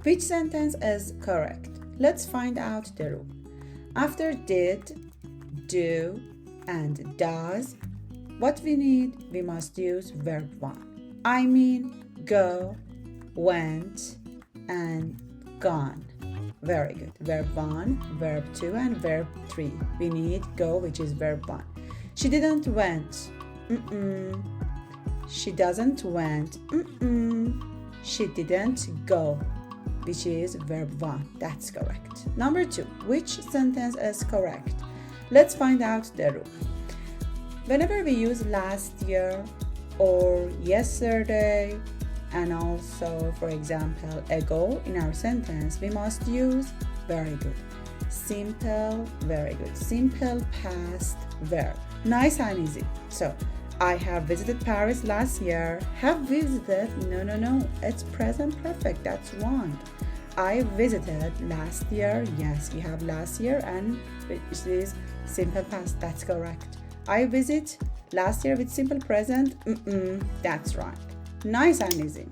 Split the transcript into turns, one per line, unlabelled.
Which sentence is correct? Let's find out the rule. After did, do, and does, what we need, we must use verb 1. I mean, go, went, and gone. Very good. Verb 1, verb 2, and verb 3. We need go, which is verb 1. She didn't went. She doesn't went. She didn't go, which is verb 1. That's correct. Number 2, which sentence is correct? Let's find out the rule. Whenever we use last year or yesterday, and also, for example, ago in our sentence, we must use very good. Simple, very good. Simple past verb. Nice and easy. So, I have visited Paris last year. Have visited? No. It's present perfect. That's wrong. I visited last year. Yes, we have last year and it is simple past. That's correct. I visit last year with simple present. That's right. Nice and easy.